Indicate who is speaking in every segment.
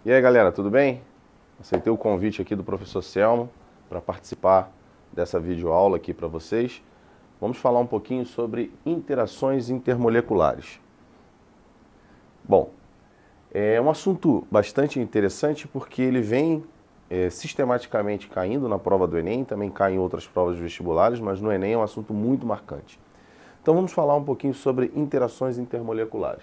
Speaker 1: E aí, galera, tudo bem? Aceitei o convite aqui do professor Selmo para participar dessa videoaula aqui para vocês. Vamos falar um pouquinho sobre interações intermoleculares. Bom, é um assunto bastante interessante porque ele vem sistematicamente caindo na prova do Enem, também cai em outras provas vestibulares, mas no Enem é um assunto muito marcante. Então vamos falar um pouquinho sobre interações intermoleculares.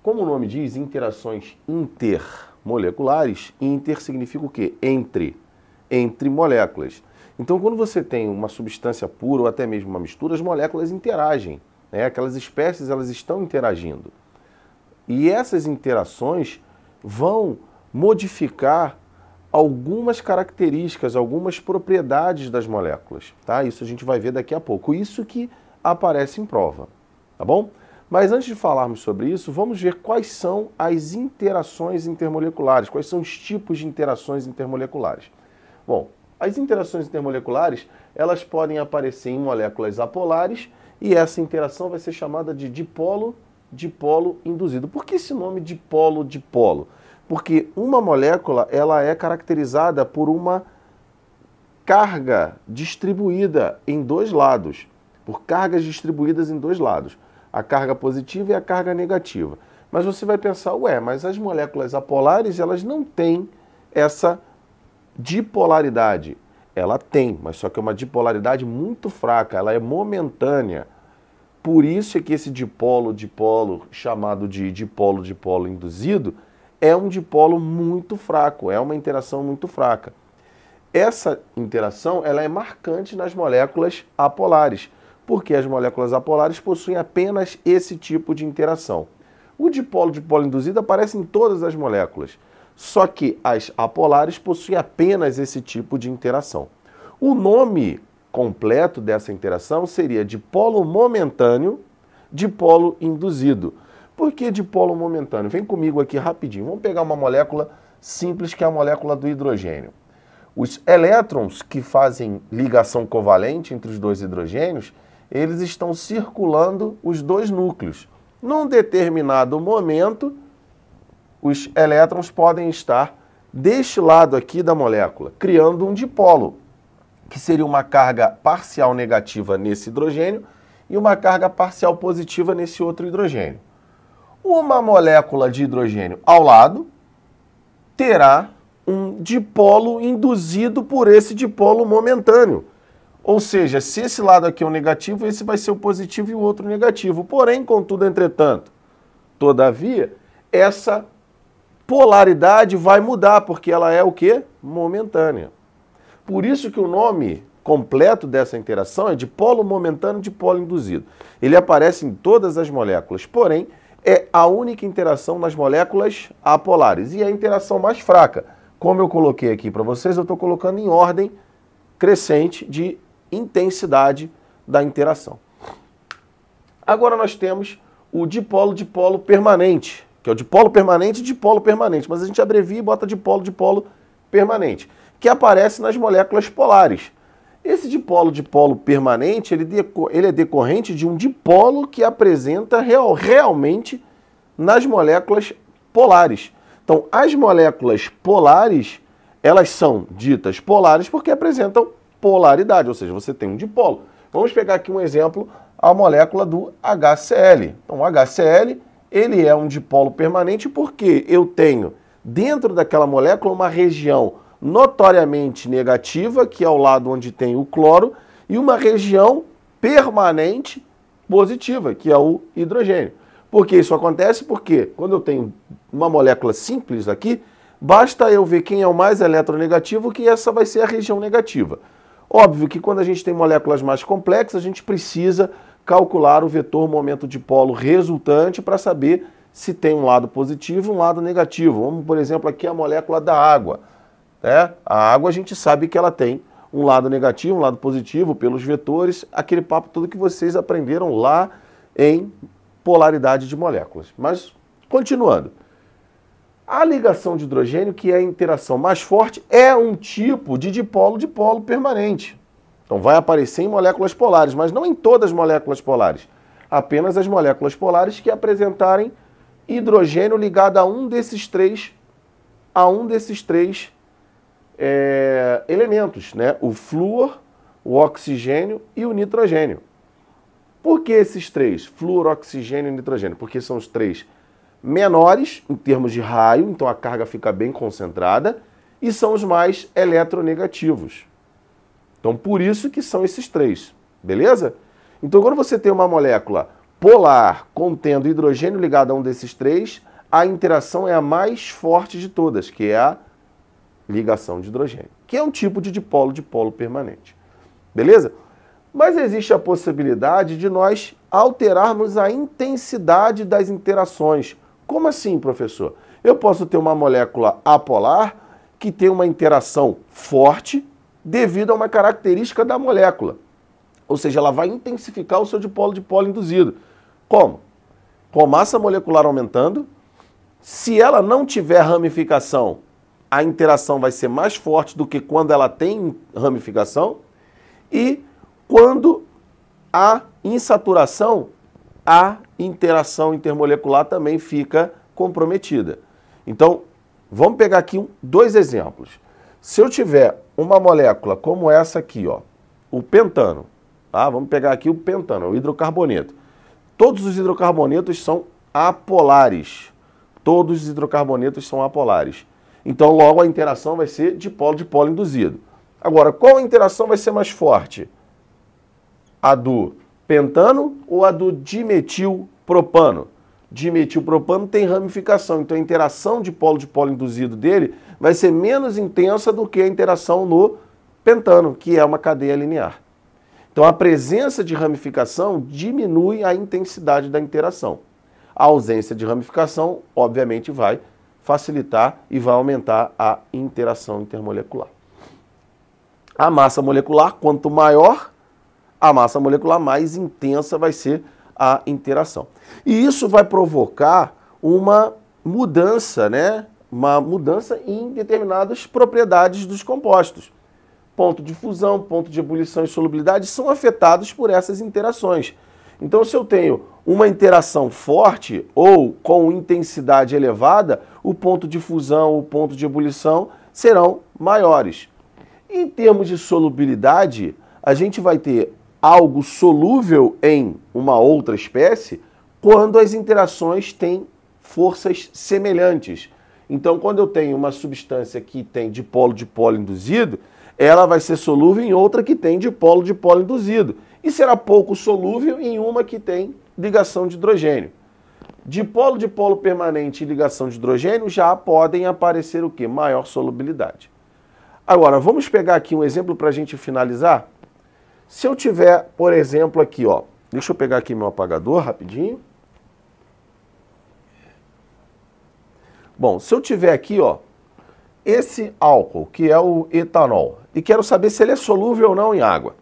Speaker 1: Como o nome diz, interações intermoleculares, inter significa o quê? Entre moléculas. Então, quando você tem uma substância pura ou até mesmo uma mistura, as moléculas interagem, né? Aquelas espécies, elas estão interagindo. E essas interações vão modificar algumas características, algumas propriedades das moléculas, tá? Isso a gente vai ver daqui a pouco. Isso que aparece em prova, tá bom? Mas antes de falarmos sobre isso, vamos ver quais são as interações intermoleculares, quais são os tipos de interações intermoleculares. Bom, as interações intermoleculares, elas podem aparecer em moléculas apolares e essa interação vai ser chamada de dipolo-dipolo induzido. Por que esse nome dipolo-dipolo? Porque uma molécula, ela é caracterizada por uma carga distribuída em dois lados, por cargas distribuídas em dois lados. A carga positiva e a carga negativa. Mas você vai pensar, mas as moléculas apolares, elas não têm essa dipolaridade. Ela tem, mas só que é uma dipolaridade muito fraca, ela é momentânea. Por isso é que esse dipolo-dipolo, chamado de dipolo-dipolo induzido, é um dipolo muito fraco, é uma interação muito fraca. Essa interação, ela é marcante nas moléculas apolares, porque as moléculas apolares possuem apenas esse tipo de interação. O dipolo-dipolo induzido aparece em todas as moléculas, só que as apolares possuem apenas esse tipo de interação. O nome completo dessa interação seria dipolo momentâneo, dipolo induzido. Por que dipolo momentâneo? Vem comigo aqui rapidinho. Vamos pegar uma molécula simples, que é a molécula do hidrogênio. Os elétrons que fazem ligação covalente entre os dois hidrogênios, eles estão circulando os dois núcleos. Num determinado momento, os elétrons podem estar deste lado aqui da molécula, criando um dipolo, que seria uma carga parcial negativa nesse hidrogênio e uma carga parcial positiva nesse outro hidrogênio. Uma molécula de hidrogênio ao lado terá um dipolo induzido por esse dipolo momentâneo. Ou seja, se esse lado aqui é o negativo, esse vai ser o positivo e o outro negativo. Porém, contudo, entretanto, todavia, essa polaridade vai mudar, porque ela é o quê? Momentânea. Por isso que o nome completo dessa interação é dipolo momentâneo, dipolo induzido. Ele aparece em todas as moléculas, porém, é a única interação nas moléculas apolares. E é a interação mais fraca. Como eu coloquei aqui para vocês, eu estou colocando em ordem crescente de intensidade da interação. Agora nós temos o dipolo-dipolo permanente, que é o dipolo permanente e dipolo permanente, mas a gente abrevia e bota dipolo-dipolo permanente, que aparece nas moléculas polares. Esse dipolo-dipolo permanente, ele é decorrente de um dipolo que apresenta realmente nas moléculas polares. Então, as moléculas polares, elas são ditas polares porque apresentam polaridade, ou seja, você tem um dipolo. Vamos pegar aqui um exemplo, a molécula do HCl. Então, o HCl, ele é um dipolo permanente porque eu tenho dentro daquela molécula uma região notoriamente negativa, que é o lado onde tem o cloro, e uma região permanente positiva, que é o hidrogênio. Por que isso acontece? Porque quando eu tenho uma molécula simples aqui, basta eu ver quem é o mais eletronegativo, que essa vai ser a região negativa. Óbvio que quando a gente tem moléculas mais complexas, a gente precisa calcular o vetor momento dipolo resultante para saber se tem um lado positivo e um lado negativo. Vamos, por exemplo, aqui a molécula da água. A água a gente sabe que ela tem um lado negativo, um lado positivo, pelos vetores, aquele papo todo que vocês aprenderam lá em polaridade de moléculas. Mas, continuando. A ligação de hidrogênio, que é a interação mais forte, é um tipo de dipolo-dipolo permanente. Então vai aparecer em moléculas polares, mas não em todas as moléculas polares. Apenas as moléculas polares que apresentarem hidrogênio ligado a um desses três a um desses três elementos, né? O flúor, o oxigênio e o nitrogênio. Por que esses três? Flúor, oxigênio e nitrogênio. Porque são os três menores em termos de raio, então a carga fica bem concentrada, e são os mais eletronegativos. Então por isso que são esses três, beleza? Então quando você tem uma molécula polar contendo hidrogênio ligado a um desses três, a interação é a mais forte de todas, que é a ligação de hidrogênio, que é um tipo de dipolo-dipolo permanente. Beleza? Mas existe a possibilidade de nós alterarmos a intensidade das interações. Como assim, professor? Eu posso ter uma molécula apolar que tem uma interação forte devido a uma característica da molécula. Ou seja, ela vai intensificar o seu dipolo-dipolo induzido. Como? Com a massa molecular aumentando. Se ela não tiver ramificação, a interação vai ser mais forte do que quando ela tem ramificação. E quando há insaturação, a interação intermolecular também fica comprometida. Então, vamos pegar aqui dois exemplos. Se eu tiver uma molécula como essa aqui, ó, o pentano, tá? Vamos pegar aqui o pentano, o hidrocarboneto. Todos os hidrocarbonetos são apolares. Todos os hidrocarbonetos são apolares. Então, logo, a interação vai ser dipolo-dipolo induzido. Agora, qual a interação vai ser mais forte? A do pentano ou a do dimetilpropano? Dimetilpropano tem ramificação, então a interação dipolo-dipolo induzido dele vai ser menos intensa do que a interação no pentano, que é uma cadeia linear. Então, a presença de ramificação diminui a intensidade da interação. A ausência de ramificação, obviamente, vai facilitar e vai aumentar a interação intermolecular. A massa molecular, quanto maior a massa molecular, mais intensa vai ser a interação. E isso vai provocar uma mudança, né? Uma mudança em determinadas propriedades dos compostos. Ponto de fusão, ponto de ebulição e solubilidade são afetados por essas interações. Então, se eu tenho uma interação forte ou com intensidade elevada, o ponto de fusão, o ponto de ebulição serão maiores. Em termos de solubilidade, a gente vai ter algo solúvel em uma outra espécie quando as interações têm forças semelhantes. Então, quando eu tenho uma substância que tem dipolo-dipolo induzido, ela vai ser solúvel em outra que tem dipolo-dipolo induzido. E será pouco solúvel em uma que tem ligação de hidrogênio. Dipolo-dipolo permanente e ligação de hidrogênio já podem aparecer o quê? Maior solubilidade. Agora, vamos pegar aqui um exemplo para a gente finalizar? Se eu tiver, por exemplo, aqui, ó, deixa eu pegar aqui meu apagador rapidinho. Bom, se eu tiver aqui, ó, esse álcool, que é o etanol, e quero saber se ele é solúvel ou não em água.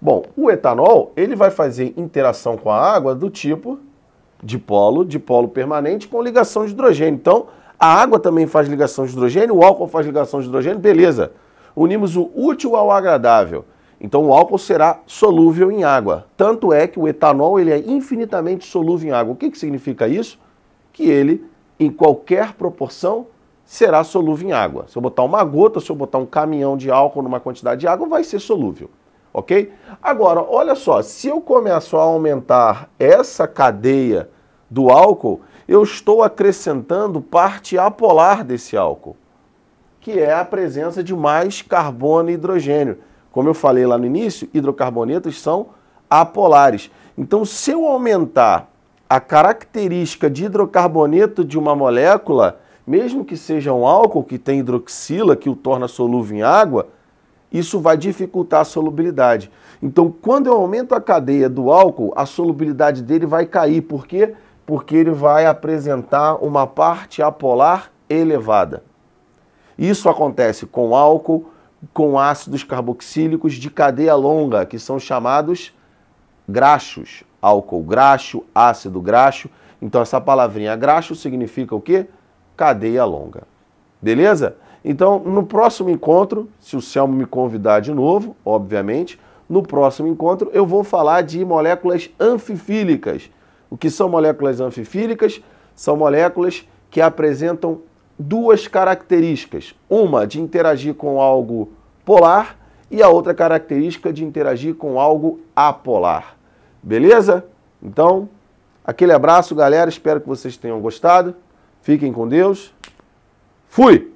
Speaker 1: Bom, o etanol, ele vai fazer interação com a água do tipo dipolo permanente com ligação de hidrogênio. Então, a água também faz ligação de hidrogênio, o álcool faz ligação de hidrogênio, beleza. Unimos o útil ao agradável. Então, o álcool será solúvel em água. Tanto é que o etanol ele é infinitamente solúvel em água. O que significa isso? Que ele, em qualquer proporção, será solúvel em água. Se eu botar uma gota, se eu botar um caminhão de álcool numa quantidade de água, vai ser solúvel. Ok? Agora, olha só, se eu começo a aumentar essa cadeia do álcool, eu estou acrescentando parte apolar desse álcool, que é a presença de mais carbono e hidrogênio. Como eu falei lá no início, hidrocarbonetos são apolares. Então, se eu aumentar a característica de hidrocarboneto de uma molécula, mesmo que seja um álcool que tem hidroxila, que o torna solúvel em água, isso vai dificultar a solubilidade. Então, quando eu aumento a cadeia do álcool, a solubilidade dele vai cair. Por quê? Porque ele vai apresentar uma parte apolar elevada. Isso acontece com álcool, com ácidos carboxílicos de cadeia longa, que são chamados graxos. Álcool graxo, ácido graxo. Então, essa palavrinha graxo significa o quê? Cadeia longa. Beleza? Então, no próximo encontro, se o Selmo me convidar de novo, obviamente, no próximo encontro eu vou falar de moléculas anfifílicas. O que são moléculas anfifílicas? São moléculas que apresentam duas características. Uma de interagir com algo polar e a outra característica de interagir com algo apolar. Beleza? Então, aquele abraço, galera. Espero que vocês tenham gostado. Fiquem com Deus. Fui!